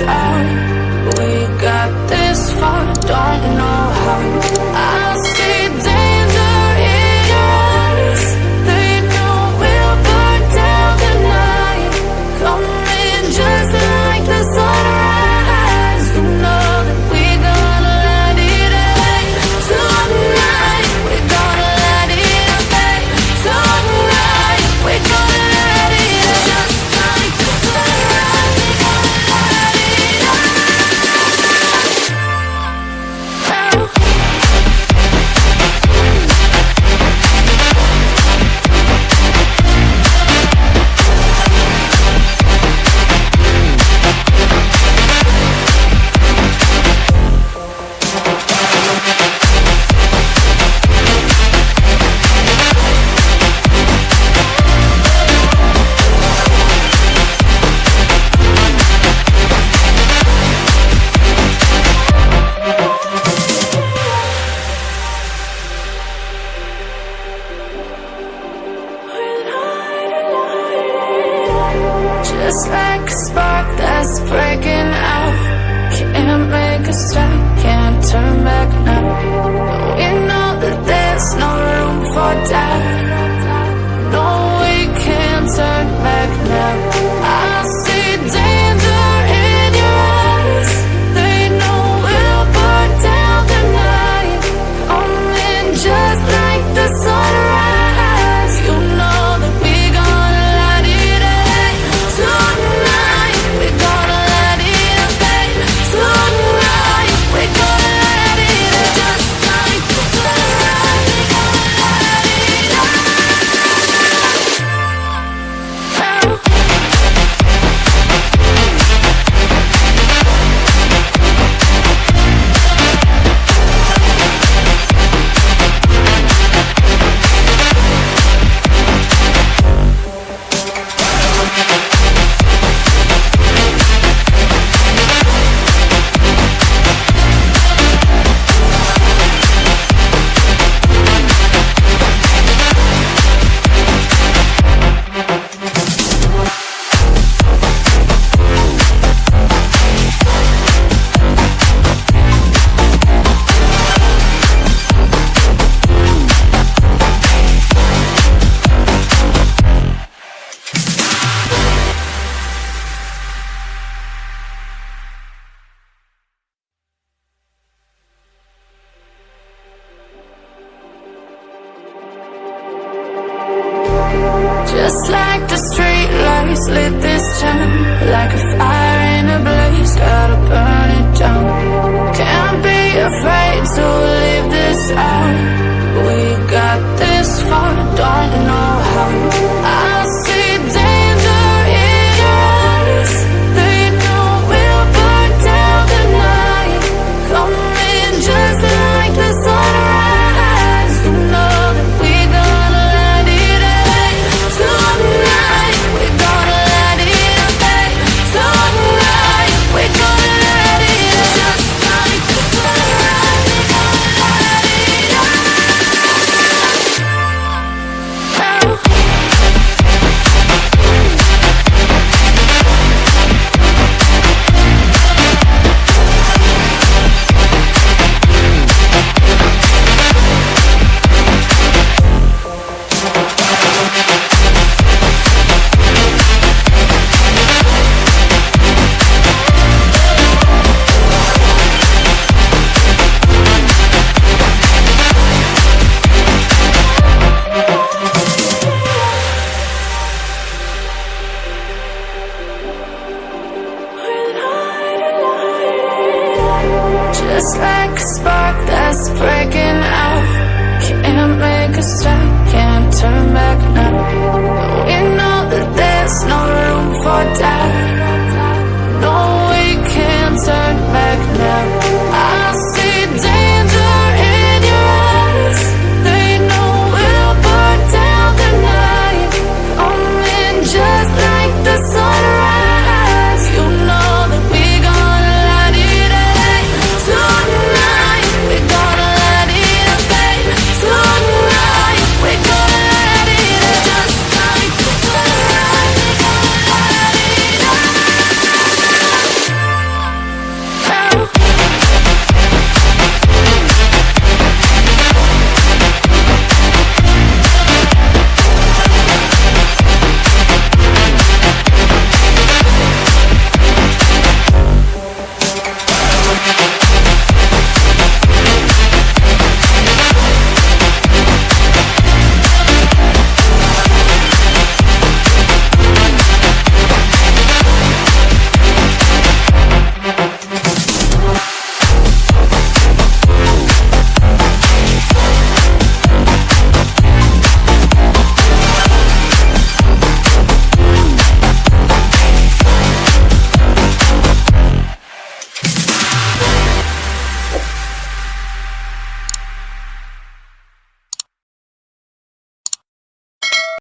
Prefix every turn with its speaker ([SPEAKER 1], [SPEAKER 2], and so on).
[SPEAKER 1] out. We got this far, don't know how. I see danger in your eyes. They know we'll burn down the night. Coming just like the sunrise. You know that we gonna let it rain. Tonight, we gonna let it rain. Tonight, we gonna let it rain. Just like the sunrise, we gonna let it rain. Just like a spark that's breaking out. Can't make a stop, can't turn back now. We know that there's no room for doubt. No, we can't turn back now. I see danger in your eyes. They know we'll burn down the night. Coming just like the sunrise. You know that we gonna let it rain. Tonight, we gonna let it rain. Tonight, we gonna let it rain. Just like the sunrise, we gonna let it rain. Just like the street lights lit this town. Like a fire in a blaze, gotta burn it down. Can't be afraid to leave this out. We got this far, don't know how. I see danger in your eyes. They know we'll burn down the night. Coming just like the sunrise. You know that we gonna let it rain. Tonight, we gonna let it rain. Tonight, we gonna let it rain. Just like the sunrise, we gonna let it rain. Just like a spark that's breaking